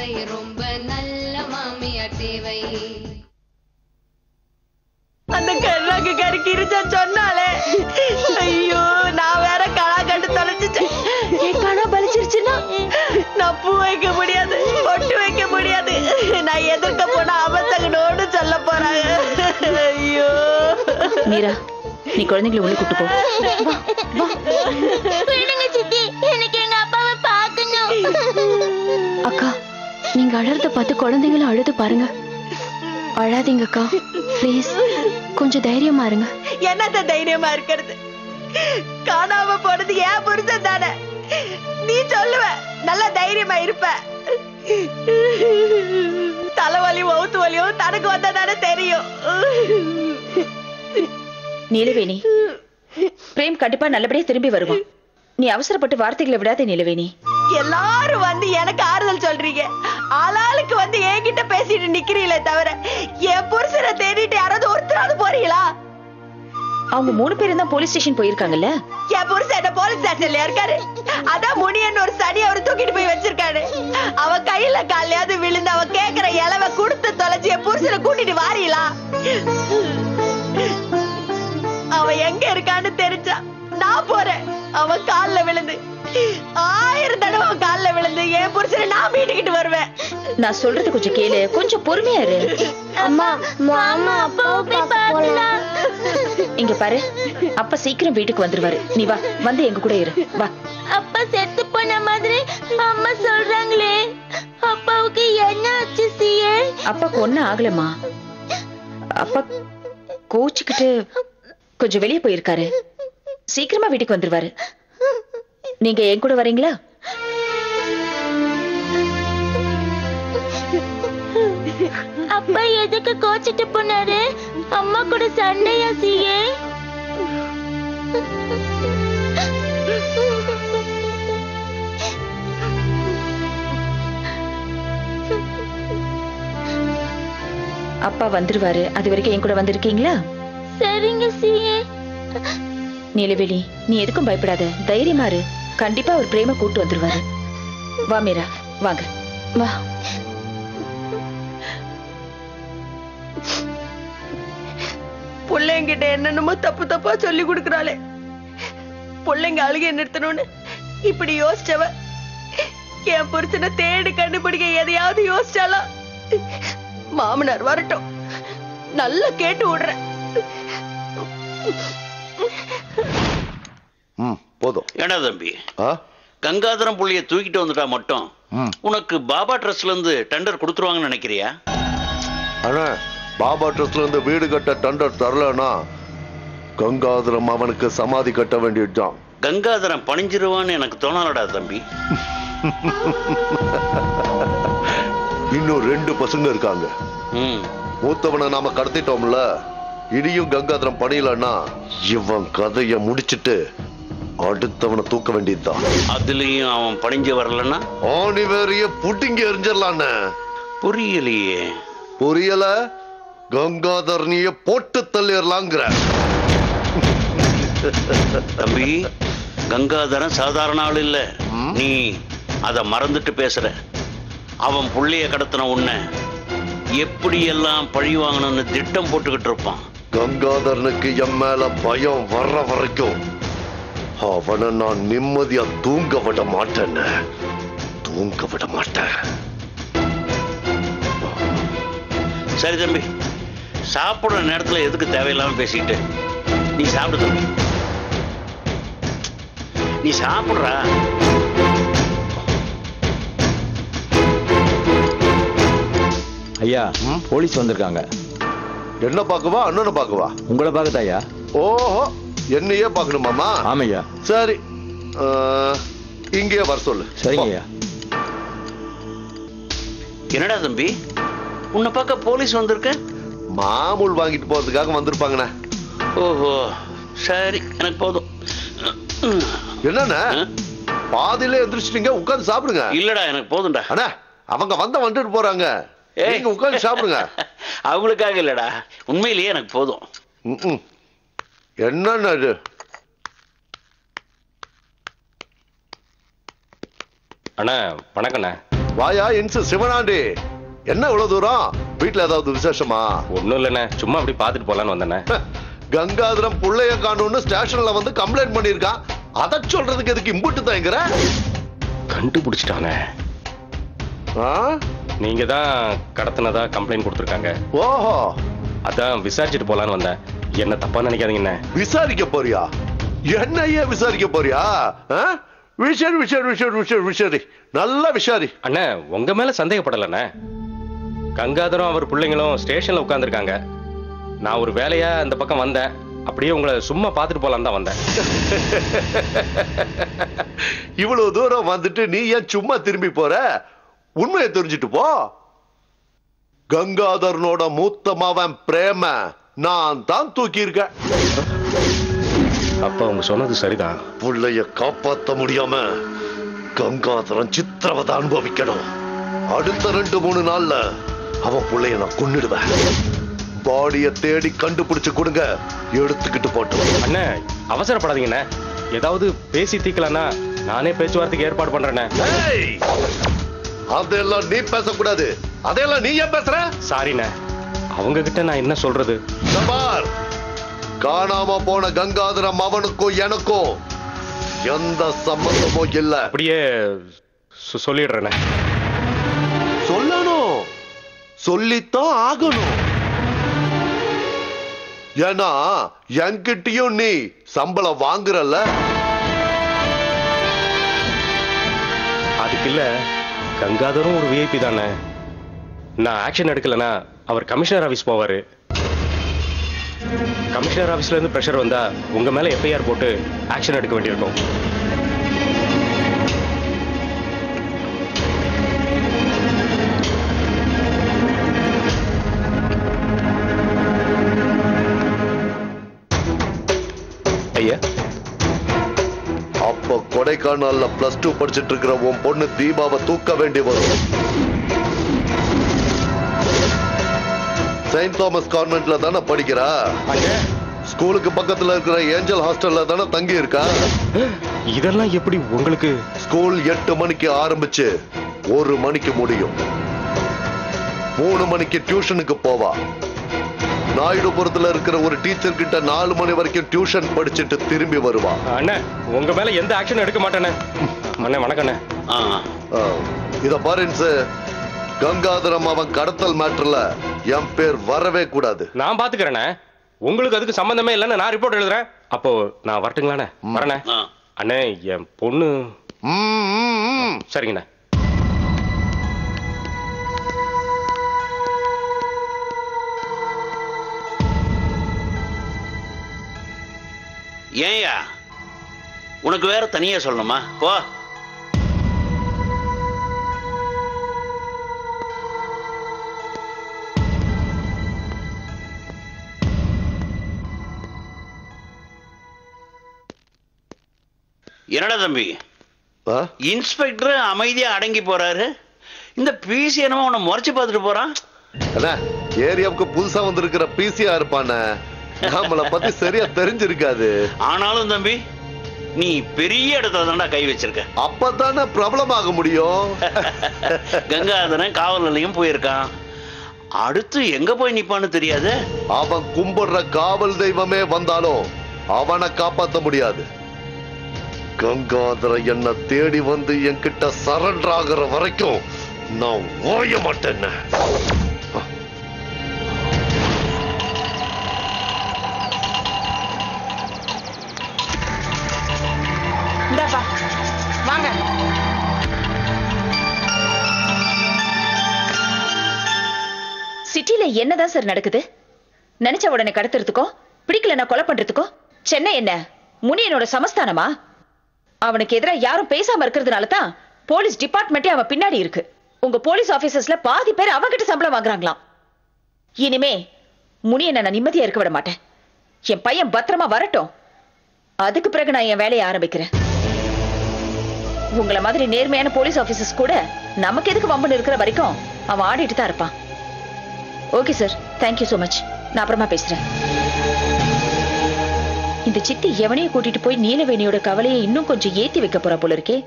தேவை, ரொம்ப நல்ல மாமியார் தேவை. அந்த கண்ணாக்கு கறிக்கிருச்சா சொன்னாலே, ஐயோ நான் வேற கணா கண்டு தொலைச்சிட்டேன். என் கணா பலிச்சிருச்சுன்னா நான் பூ வைக்க முடியாது, பொட்டு வைக்க முடியாது. நான் எதிர்க்க போனா அவசகனோடு சொல்ல போறாங்க. ஐயோ மீரா, நீ குழந்தைங்களை உள்ள கூட்டு போ. எனக்கு எங்க அப்பாவை பார்க்கணும். அக்கா, நீங்க அழறத பார்த்து குழந்தைங்களும் அழுது பாருங்க. அழாதீங்க அக்கா, பிளீஸ். கொஞ்சம் தைரியமா இருங்க. என்னத்த தைரியமா இருக்கிறது? காணாம போனது ஏன் புருஷன் தானே. நீ சொல்லுவ நல்லா தைரியமா இருப்ப. தலைவலி வவுத்து வலியும் தனக்கு வந்தா தானே தெரியும். நீலவேணி, பிரேம் கண்டிப்பா நல்லபடியா திரும்பி வருவான். நீ அவசரப்பட்டு வார்த்தைகளை விடாத நீலவேணி. எல்லாரும் வந்து எனக்கு ஆறுதல் சொல்றீங்க, ஆளாளுக்கு வந்து என்கிட்ட பேசிட்டு நிக்கிறீங்களே தவிர என் புருஷனை தேடிட்டு யாராவது ஒருத்தராவது போறீங்களா? அவங்க 3 பேரும் தான் போலீஸ் ஸ்டேஷன் போயிருக்காங்கல்ல. என் புருஷன் என்ன போலீஸ் ஸ்டேஷன்ல இருக்காரு. அதான் முடியன்னு ஒரு சனி அவர் தூக்கிட்டு போய் வச்சிருக்காரு. அவ கையில காலையாவது விழுந்து அவ கேக்குற இலவ கொடுத்து தொலைச்சு என் புருஷனை கூட்டிட்டு வாரீங்களா? அவ எங்க இருக்கான்னு தெரிஞ்சா நான் போறேன். அவன் கால்ல விழுந்து 1000 தடவை அவன் கால்ல விழுந்து என் புருஷனை நான் மீட்டுக்கிட்டு வருவேன். நான் சொல்றது கொஞ்சம் கேளு, கொஞ்சம் பொறுமையா இரு. அம்மா, மாமா அப்பாவை பார்க்கலாம். இங்க பாரு, அப்பா சீக்கிரம் வீட்டுக்கு வந்துருவாரு. நீ வா, வந்து எங்க கூட இரு. வா. அப்பா செத்து போன மாதிரி அம்மா சொல்றாங்களே, அப்பாவுக்கு என்ன ஆச்சு சிஏ? அப்பாக்கு ஒண்ணும் ஆகலம்மா. அப்பா கோச்சுக்கிட்டு கொஞ்சம் வெளியே போயிருக்காரு. சீக்கிரமா வீட்டுக்கு வந்துருவாரு. நீங்க என் கூட வரீங்களா? அப்பா எதுக்கு கோச்சிட்டு போனாரு? அம்மா கூட சண்டையா சிஏ? அப்பா வந்துருவாரு. அது வரைக்கும் என் கூட வந்திருக்கீங்களா? சரிங்க சிஏ. நீலவேலி, நீ எதுக்கும் பயப்படாத, தைரியமா இரு. கண்டிப்பா ஒரு பிரேம கூட்டு வந்துருவாரு. வா மீரா, வாங்க. வா. பிள்ளைங்கிட்ட என்னென்னமோ தப்பு தப்பா சொல்லி கொடுக்கறாளே. பிள்ளைங்க அழுகை நிறுத்தணும்னு இப்படி யோசிச்சவ என் புருஷனை தேடி கண்டுபிடிக்க எதையாவது யோசிச்சாலா? மாமனார் வரட்டும், நல்லா கேட்டு விடுறேன். போதும். ஏடா தம்பி, கங்காதரம் புள்ளிய தூக்கிட்டு வந்துட்டா மட்டும் உனக்கு பாபா ட்ரஸ்ட்ல இருந்து டெண்டர் கொடுத்துருவாங்கன்னு நினைக்கிறியா? ஆனா பாபா ட்ரஸ்ட்ல இருந்து வீடு கட்ட டெண்டர் தரலனா கங்காதரம் அவனுக்கு சமாதி கட்ட வேண்டியதுதான். கங்காதரம் பணிஞ்சிருவான்னு எனக்கு தோணலடா தம்பி. இன்னும் 2 பசங்க இருக்காங்க. மூத்தவனை நாம கடத்திட்டோம்ல, இனியும் கங்காதரம் பணியலன்னா இவன் கதைய முடிச்சிட்டு அடுத்தவனை தூக்க வேண்டியதுதான். அதுலயும் அவன் பணிஞ்சு வரலன்னா ஆணிவேரிய புட்டிங்க எரிஞ்சிடலான்னு. புரியலையே. புரியல? கங்காதரனிய போட்டு தள்ளிடலாங்கிற. தம்பி, கங்காதரன் சாதாரண ஆள் இல்ல. நீ அத மறந்துட்டு பேசுற. அவன் புள்ளைய கடத்தின உன்னை எப்படி எல்லாம் பழி வாங்கணும்னு திட்டம் போட்டுக்கிட்டு இருப்பான். கங்காதரனுக்கு என் மேல பயம் வர்ற வரைக்கும் அவனை நான் நிம்மதியா தூங்க விட மாட்டேன். தூங்க விட மாட்டேன். சரி தம்பி, சாப்பிடுற நேரத்துல எதுக்கு தேவையில்லாம பேசிட்டு? நீ சாப்பிடு தம்பி, நீ சாப்பிடுற. ஐயா, போலீஸ் வந்திருக்காங்க. என்ன பாக்குவா? அண்ணனை பாக்குவா? உங்களை பாக்கத்தாயா? ஓஹோ, என்னையே பாக்கணுமாமா? ஆமையா. சரி, இங்கேயே வர சொல்லு. சரிங்க ஐயா. என்னடா தம்பி, உன்னை பார்க்க போலீஸ் வந்திருக்க? மாமூல் வாங்கிட்டு போறதுக்காக வந்திருப்பாங்கண்ணே. ஓஹோ, சரி, எனக்கு போதும். என்னண்ணே பாதியிலே எந்திரிச்சிட்டீங்க? உட்கார்ந்து சாப்பிடுங்க. இல்லடா, எனக்கு போதும்டா. அண்ணா, அவங்க வந்துட்டு போறாங்க, நீங்க உட்கார்ந்து சாப்பிடுங்க. அவங்களுக்காக இல்லடா, உண்மையிலேயே எனக்கு போதும். என்னண்ணா இது? அண்ணா வணக்கண்ணா. வாயா இன்சு சிவனாண்டி, என்ன இவ்வளவு தூரம்? வீட்டுல ஏதாவது விசேஷமா? ஒண்ணும் இல்லண்ணே, சும்மா அப்படி பாத்துட்டு போலான்னு வந்தேண்ணே. கங்காதரம் புள்ளைய காணும்னு ஸ்டேஷன்ல வந்து கம்ப்ளைண்ட் பண்ணிருக்கான். அத சொல்றதுக்கு எதுக்கு இம்புட்டு தாங்கற? கண்டுபிடிச்சிட்டானே. நீங்க தான் கடத்தினதா கம்ப்ளைண்ட் கொடுத்திருக்காங்க. ஓஹோ, அதான் விசாரிச்சுட்டு போலான்னு வந்தேன். என்ன தப்பா நினைக்காதீங்கண்ணே. விசாரிக்க போறியா? என்னையே விசாரிக்க போறியா? விஷயம் விஷயம் விஷயம் விஷயம் விஷயம் நல்ல விசாரி. அண்ணே, உங்க மேல சந்தேகப்படலண்ணே. கங்காதரம் அவர் பிள்ளைங்களும் ஸ்டேஷன்ல உட்கார்ந்துருக்காங்க. நான் ஒரு வேலையா அந்த பக்கம் வந்தேன். அப்படியே உங்களை சும்மா பாத்துட்டு போலாம் தான் வந்தேன். இவ்வளவு தூரம் வந்துட்டு நீ ஏன் சும்மா திரும்பி போற? உண்மையை தெரிஞ்சிட்டு போ. கங்காதரனோட மூத்த மகன் பிரேம நான் தான் தூக்கி இருக்கேன். அப்ப அவங்க சொன்னது சரிதான். புள்ளைய காப்பாத்த முடியாம கங்காதரன் சித்திரவதை அனுபவிக்கணும். அடுத்த 2-3 நாள்ல அவன் புள்ளைய நான் கொன்னிடுவேன். பாடிய தேடி கண்டுபிடிச்சு கொடுங்க, எடுத்துக்கிட்டு போட்டோம். அண்ணே, அவசரப்படாதீங்கண்ணே. ஏதாவது பேசி தீக்கலன்னா நானே பேச்சுவார்த்தைக்கு ஏற்பாடு பண்றேண்ணே. அதெல்லாம் நீ பேசக்கூடாது. அதெல்லாம் நீ ஏன் பேசுற? சாரிண்ணே, அவங்க கிட்ட நான் என்ன சொல்றது? சபார், காணாம போன கங்காதரம் அவனுக்கும் எனக்கும் எந்த சம்பந்தமும் இல்ல. அப்படியே சொல்லிடுறேண்ணே. சொல்லணும், சொல்லித்தான் ஆகணும். ஏன்னா என்கிட்டயும் நீ சம்பளம் வாங்குறல்ல. அதுக்கு இல்ல, கங்காதரும் ஒரு விஐபி தானே. நான் ஆக்ஷன் எடுக்கலனா அவர் கமிஷனர் ஆபீஸ் போவாரு. கமிஷனர் ஆபீஸ்ல இருந்து பிரஷர் வந்தா உங்க மேல எஃப்ஐஆர் போட்டு ஆக்ஷன் எடுக்க வேண்டியிருக்கும். ஐயா, அப்ப கொடைக்கானல்ல +2 படிச்சிட்டு இருக்கிற உன் பொண்ணு தீபாவை தூக்க வேண்டி வரும். செயின்ட் தாமஸ் கான்வென்ட்ல தானே படிக்கிறா? ஸ்கூலுக்கு பக்கத்துல இருக்கிற ஏஞ்சல் ஹாஸ்டல்ல தானே தங்கி இருக்கா? இதெல்லாம் எப்படி உங்களுக்கு? ஸ்கூல் 8 மணிக்கு ஆரம்பிச்சு 1 மணிக்கு முடியும். 3 மணிக்கு டியூஷனுக்கு போவா. நாயுடுபுரத்துல இருக்கிற ஒரு டீச்சர் கிட்ட 4 மணி வரைக்கும் டியூஷன் படிச்சுட்டு திரும்பி வருவா. அண்ணே, உங்க மேல எந்த ஆக்ஷன் எடுக்க மாட்டேனே. அண்ணே, வணக்கண்ணே. இத பாரு, கங்காதரம் அவன் கடத்தல் மேட்டர்ல என் பேர் வரவே கூடாது. நான் பாத்துக்கிறேண்ணே. உங்களுக்கு அதுக்கு சம்பந்தமே இல்லைன்னு நான் ரிப்போர்ட் எழுதுறேன். அப்போ நான் வரட்டுங்களாண்ணே? வரண்ணே. அண்ணே, என் பொண்ணு. சரிங்கண்ணே. ஏயா உனக்கு வேற தனியா சொல்லணுமா? போ. என்னடா தம்பி, இன்ஸ்பெக்டர் அமைதியா அடங்கி போறாரு. இந்த பிசி என்னமோ உன்னை முறைச்சு பார்த்துட்டு போறான். ஏரியாவுக்கு புதுசா வந்திருக்கிற பிசியா இருப்பான, நம்மளை பத்தி சரியா தெரிஞ்சிருக்காது. ஆனாலும் தம்பி, நீ பெரிய இடத்துல தான்டா கை வச்சிருக்க. அப்பதானே பிரபலம் ஆக முடியும். கங்காதரன் காவல் நிலையம் போயிருக்கான். அடுத்து எங்க போய் நிப்பான்னு தெரியாது. அவன் கும்பிடுற காவல் தெய்வமே வந்தாலும் அவனை காப்பாற்ற முடியாது. கங்காதர என்ன தேடி வந்து என்கிட்ட சரண்டர் ஆகிற வரைக்கும் நான் ஓய மாட்டேன். வாங்க. சிட்டில என்னதான் சார் நடக்குது? நினைச்ச உடனே கடத்துறதுக்கோ, பிடிக்கலன்னா கொலை பண்றதுக்கோ சென்னை என்ன முனியனோட சமஸ்தானமா? அவனுக்கு எதிராக யாரும் பேசாம இருக்கிறதுனால தான் போலீஸ் டிபார்ட்மெண்ட்டே அவன் பின்னாடி இருக்கு. உங்க போலீஸ் ஆபீசர்ஸ்ல பாதி பேர் அவங்கிட்ட சம்பளம் வாங்குறாங்களாம். இனிமே முனியனை நான் நிம்மதியா இருக்க விட மாட்டேன். என் பையன் பத்திரமா வரட்டும், அதுக்கு பிறகு நான் என் வேலையை ஆரம்பிக்கிறேன். உங்களை மாதிரி நேர்மையான போலீஸ் ஆபீசர்ஸ் கூட நமக்கு எதுக்கு வம்புன்னு இருக்கிற வரைக்கும் அவன் ஆடிட்டு தான் இருப்பான். Okay sir, thank you so much. நான் அப்புறமா பேசுறேன். இந்த சித்தி எவனையும் கூட்டிட்டு போய் நீலவேணியோட கவலையை இன்னும் கொஞ்சம் ஏத்தி வைக்க போறா போல இருக்கே.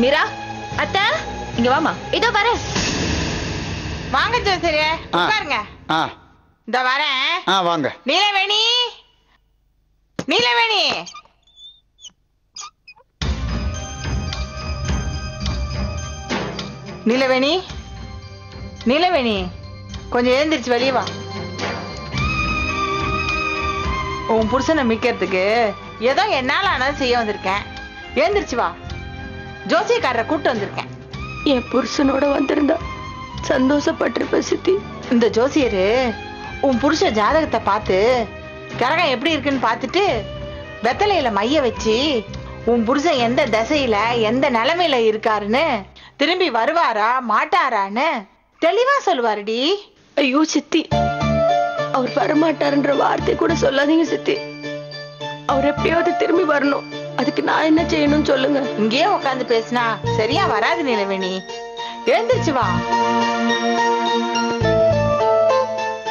மீரா அத்தை இங்க வாமா. இதோ வரேன். வாங்க ஜோசியரே, உட்காருங்க. இந்த வரேன். வாங்க. நீலவேணி, நீலவேணி. நீலவேணி, நீலவேணி, கொஞ்சம் எழுந்திருச்சு வெளியே வா. உன் புருஷனை மீட்கிறதுக்கு ஏதோ என்னால ஆனது செய்ய வந்திருக்கேன். எழுந்திருச்சு வா. ஜோசியக்காரரை கூட்டு வந்திருக்கேன். என் புருஷனோட வந்திருந்தா சந்தோஷப்பட்டிருப்ப சித்தி. இந்த ஜோசியரு உன் புருஷ ஜாதகத்தை பார்த்து கரகம் எப்படி இருக்குன்னு பார்த்துட்டு வெத்தலையில மைய வச்சு உன் புருஷன் எந்த திசையில எந்த நிலைமையில இருக்காருன்னு திரும்பி வருவாரா மாட்டாரான்னு தெளிவா சொல்லுவாருடி. ஐயோ சித்தி, அவர் வரமாட்டாருன்ற வார்த்தை கூட சொல்லாதீங்க சித்தி. அவர் எப்படியாவது திரும்பி வரணும். அதுக்கு நான் என்ன செய்யணும்னு சொல்லுங்க. இங்கேயே உட்காந்து பேசினா சரியா வராது நீலவேணி. எழுந்திருச்சு வா.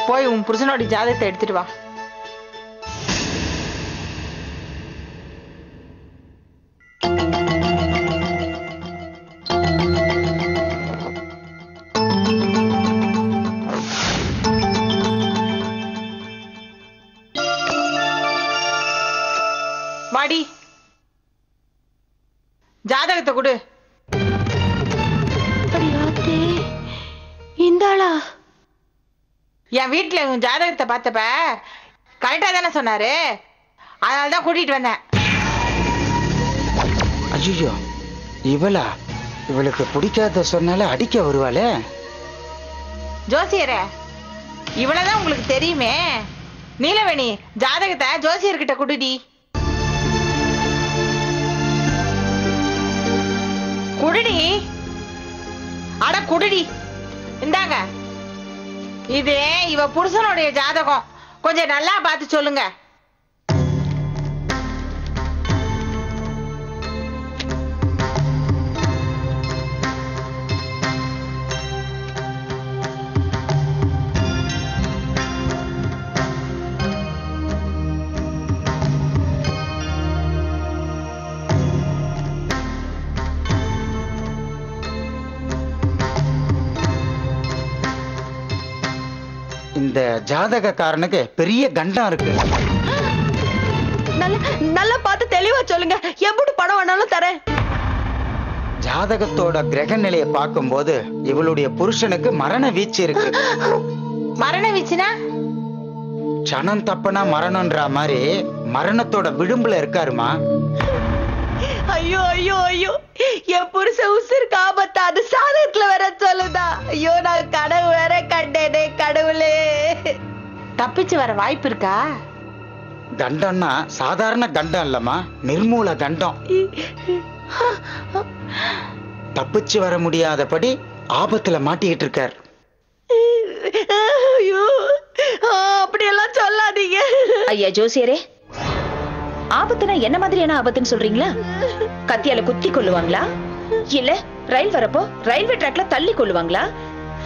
போய் உன் புருஷனோட ஜாதகத்தை எடுத்துட்டு வா. வாடி, ஜாதகத்தை கொடு. இந்தாளா? என் வீட்டுல உன் ஜாதகத்தை பார்த்தப்ப கரெக்டா தானே சொன்னாரு, அதனாலதான் கூட்டிட்டு வந்தேன். ஐயோ, இவளா? இவளுக்கு பிடிக்காத சொன்னால அடிக்க வருவாளே. ஜோசியரே, இவ்வளவுதான் உங்களுக்கு தெரியுமே. நீலவேணி, ஜாதகத்தை ஜோசியர்கிட்ட குடுடி. குடுடி, அட குடுடி. இந்தாங்க, இது இவ புருஷனுடைய ஜாதகம். கொஞ்சம் நல்லா பார்த்து சொல்லுங்க. இந்த ஜாதகக்காரனுக்கு பெரிய கண்டம் இருக்கு. நல்லா பார்த்து தெளிவா சொல்லுங்க. எப்படி பணம் வேணாலும் தரேன். ஜாதகத்தோட கிரக நிலையை பார்க்கும்போது இவளுடைய புருஷனுக்கு மரண வீச்சு இருக்கு. மரண வீச்சுனா சனம் தப்பனா மரணம்ன்ற மாதிரி மரணத்தோட விளிம்புல இருக்காருமா. ஐயோ ஐயோ ஐயோ, என் புருஷ உசிருக்கு ஆபத்தா? அது சாதகத்துல வேற சொல்லுதா? ஐயோ, நான் கனவு வேற கண்டேனே கடவுளே. தப்பிச்சு வர வாய்ப்பு இருக்கா? கண்டம்னா சாதாரண கண்டம் இல்லம்மா, நிர்மூல கண்டம். தப்பிச்சு வர முடியாதபடி ஆபத்துல மாட்டிக்கிட்டு இருக்கார். ஐயோ, அப்படி எல்லாம் சொல்லாதீங்க. ஐயா ஜோசியரே, ஆபத்துனா என்ன மாதிரியான ஆபத்துன்னு சொல்றீங்களா? கத்தியால குத்தி கொள்ளுவாங்களா? இல்ல ரயில் வரப்போ ரயில்வே ட்ராக்ல தள்ளி கொள்ளுவாங்களா?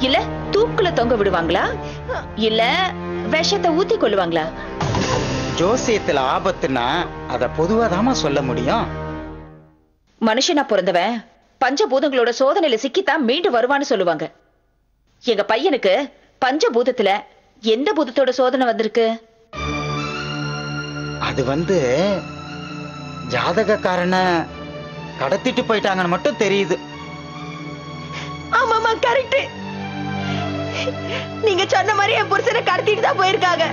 இல்ல தூக்குல தொங்க விடுவாங்களா? இல்ல விஷத்தை ஊத்தி கொள்ளுவாங்களா? ஜோசியத்துல ஆபத்துனா அத பொதுவாதாமா சொல்ல முடியும். மனுஷனா பிறந்தவன் பஞ்சபூதங்களோட சோதனையில சிக்கித்தான் மீண்டு வருவான்னு சொல்லுவாங்க. எங்க பையனுக்கு பஞ்சபூதத்துல எந்த பூதத்தோட சோதனை வந்திருக்கு? அது ஜாதகக்காரனை கடத்திட்டு போயிட்டாங்கன்னு மட்டும் தெரியுது. ஆமாமா, கரெக்ட். நீங்க சொன்ன மாதிரி என் புருஷனை கடத்திட்டு தான் போயிருக்காங்க.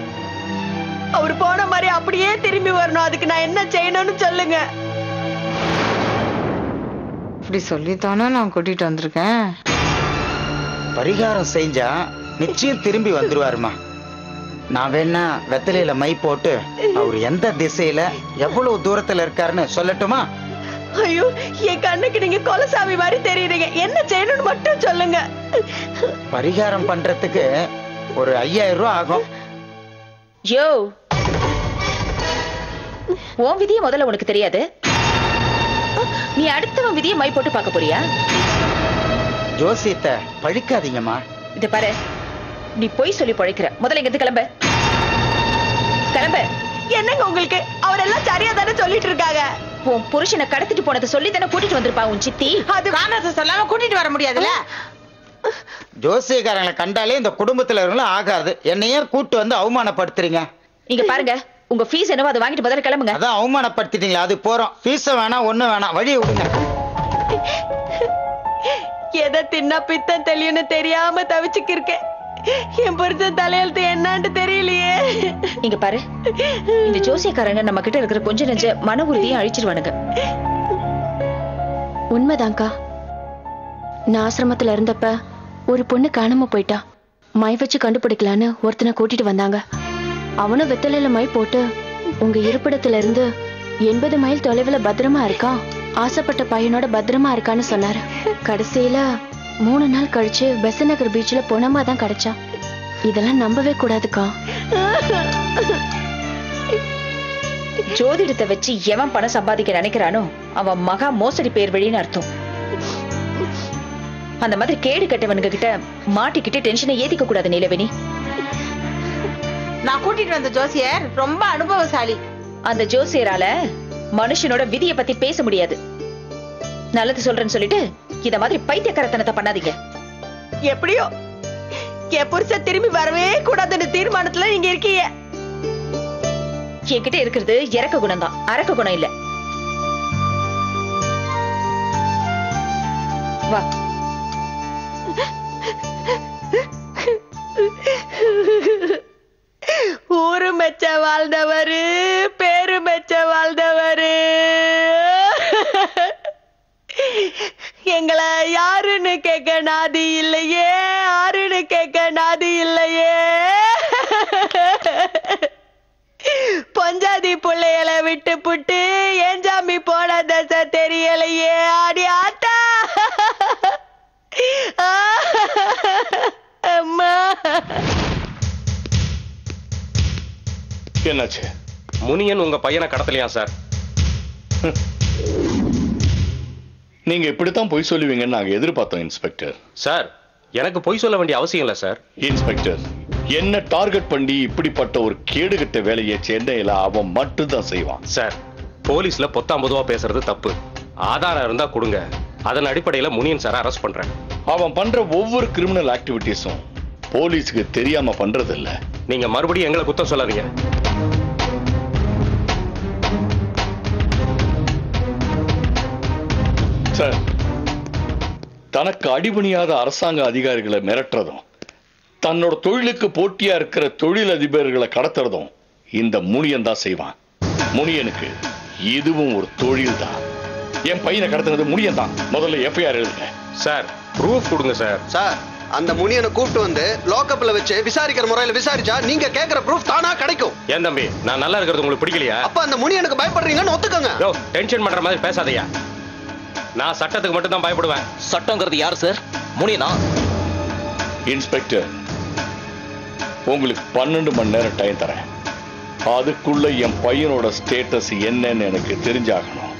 அவர் போன மாதிரி அப்படியே திரும்பி வரணும். அதுக்கு நான் என்ன செய்யணும்னு சொல்லுங்க. இப்படி சொல்லித்தானே நான் கூட்டிட்டு வந்திருக்கேன். பரிகாரம் செஞ்சா நிச்சயம் திரும்பி வந்துருவாருமா. நான் வேணா வெத்தலையில மை போட்டு அவர் எந்த திசையில எவ்வளவு தூரத்துல இருக்காருன்னு சொல்லட்டுமா? ஐயோ, என் கண்ணுக்கு நீங்க கொலசாமி மாதிரி தெரியுறீங்க. என்ன செய்யணும்னு மட்டும் சொல்லுங்க. பரிகாரம் பண்றதுக்கு ஒரு 5000 ரூபாய் ஆகும். யோ, உன் விதிய முதல்ல உனக்கு தெரியாது. நீ அடுத்தவன் விதியை மை போட்டு பார்க்க போறியா? ஜோசியத்தை பழிக்காதீங்கம்மா. இத பாரு, நீ போய் சொல்லி பழைக்கிற. முதல்ல இங்க கிளம்ப. கிளம்ப. என்னங்க உங்களுக்கு? அவரெல்லாம் சரியா தானே சொல்லிட்டு இருக்காங்க. உன் புருஷனை கடத்திட்டு போனதை சொல்லி தானே கூட்டிட்டு வந்திருப்பா உன் சித்தி. அது காரணத்தை சொல்லாம கூட்டிட்டு வர முடியாதுல்ல. ஜோசியக்காரங்களை கண்டாலே இந்த குடும்பத்துல இருந்தும் ஆகாது. என்னையே கூட்டு வந்து அவமானப்படுத்துறீங்க. இங்க பாருங்க, உங்க ஃபீஸ் என்னவோ அதை வாங்கிட்டு முதல்ல கிளம்புங்க. அதான் அவமானப்படுத்திட்டீங்களா, அது போறோம். ஃபீஸ வேணாம், ஒண்ணு வேணாம், வழியை விடுங்க. எதை தின்னா பித்தம் தெளியும்னு தெரியாம தவிச்சுக்கிருக்கேன். என் புருஷன் தலையெழுத்து என்னன்னு தெரியலையே. இங்க பாரு, இந்த ஜோசியக்காரங்க நம்ம கிட்ட இருக்கிற கொஞ்ச நெஞ்ச மன உறுதியை அழிச்சிருவானுங்க. உண்மைதான்க்கா. நான் ஆசிரமத்துல இருந்தப்ப ஒரு பொண்ணு காணாம போயிட்டா. மை வச்சு கண்டுபிடிக்கலான்னு ஒருத்தனை கூட்டிட்டு வந்தாங்க. அவனும் வெத்தலையில மை போட்டு உங்க இருப்பிடத்துல இருந்து 80 மைல் தொலைவுல பத்திரமா இருக்கான், ஆசைப்பட்ட பையனோட பத்திரமா இருக்கான்னு சொன்னாரு. கடைசியில 3 நாள் கழிச்சு பெசநகர் பீச்ல பொணமா தான் கிடைச்சா. இதெல்லாம் நம்பவே கூடாதுக்கா. ஜோதிடத்தை வச்சு எவன் பணம் சம்பாதிக்க நினைக்கிறானோ அவன் மகா மோசடி பேர் வழின்னு அர்த்தம். அந்த மாதிரி கேடு கட்டவனுங்க கிட்ட மாட்டிக்கிட்டு டென்ஷனை ஏத்திக்க கூடாது நிலவேணி. நான் கூட்டிட்டு வந்த ஜோசியர் ரொம்ப அனுபவசாலி. அந்த ஜோசியரால மனுஷனோட விதியை பத்தி பேச முடியாது. நல்லது சொல்றேன்னு சொல்லிட்டு இத மாதிரி பைத்தியக்காரத்தனத்தை பண்ணாதீங்க. எப்படியோ என் புருஷன் திரும்பி வரவே கூடாதுன்னு தீர்மானத்துல நீங்க இருக்கீங்க. என்கிட்ட இருக்கிறது இறக்க குணம் தான், அரக்க குணம் இல்ல. வா. ஊரு மெச்ச வாழ்ந்தவரு, பேரு மெச்ச வாழ்ந்தவரு, எங்களை யாருன்னு கேட்க நாதி இல்லையே, யாருன்னு கேட்க நாதி இல்லையே. பொஞ்சாதி பிள்ளைகளை விட்டு புட்டு ஏஞ்சாமி போன தசை தெரியலையே. ஆடி ஆத்தா அம்மா. என்னாச்சு? முனியன் உங்க பையனை கடத்தலையா சார்? நீங்க இப்படித்தான் பொய் சொல்லுவீங்கன்னு நாங்க எதிர்பார்த்தோம் இன்ஸ்பெக்டர். சார், எனக்கு பொய் சொல்ல வேண்டிய அவசியம் இல்ல சார். இன்ஸ்பெக்டர், என்ன டார்கெட் பண்ணி இப்படிப்பட்ட ஒரு கேடுகட்ட வேலையை சென்னையில அவன் மட்டும்தான் செய்வான். சார், போலீஸ்ல பொத்தாம்பதுவா பேசுறது தப்பு. ஆதாரம் இருந்தா கொடுங்க, அதன் அடிப்படையில முனியன் சார் அரெஸ்ட் பண்றேன். அவன் பண்ற ஒவ்வொரு கிரிமினல் ஆக்டிவிட்டிஸும் போலீஸுக்கு தெரியாம பண்றது இல்ல. நீங்க மறுபடியும் எங்களை குத்தம் சொல்லாதீங்க. சார், தனக்கு அடிபணியாத அரசாங்க அதிகாரிகளை மிரட்டுறதும் தன்னோட தொழிலுக்கு போட்டியா இருக்கிற தொழிலதிபர்களை கடத்துறதும் இந்த முனியன் தான் செய்வான். முனியனுக்கு இதுவும் ஒரு தொழில் தான். என் பையனை கடத்துறது முனியன் தான். முதல்ல எஃப்ஐஆர் எழுதுங்க. சார், ப்ரூஃப் கொடுங்க சார். சார், அந்த முனியனை கூப்பிட்டு வந்து லாக்அப்ல வச்சு விசாரிக்கிற முறையில விசாரிச்சா நீங்க கேக்குற ப்ரூஃப் தானா கிடைக்கும். ஏன் தம்பி, நான் நல்லா இருக்கிறது உங்களுக்கு பிடிக்கலையா? அப்ப அந்த முனியனுக்கு பயப்படுறீங்கன்னு ஒத்துக்கங்க. டென்ஷன் பண்ற மாதிரி பேசாதயா. நான் சட்டத்துக்கு மட்டும் தான் பயப்படுவேன். சட்டங்கிறது யார் சார்? முனியனா? இன்ஸ்பெக்டர், உங்களுக்கு 12 மணி நேரம் டைம் தரேன். அதுக்குள்ள என் பையனோட ஸ்டேட்டஸ் என்னன்னு எனக்கு தெரிஞ்சாகணும்.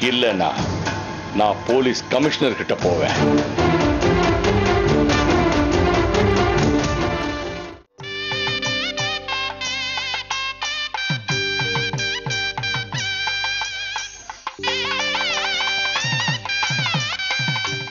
இல்லைன்னா நான் போலீஸ் கமிஷனர் கிட்ட போவேன்.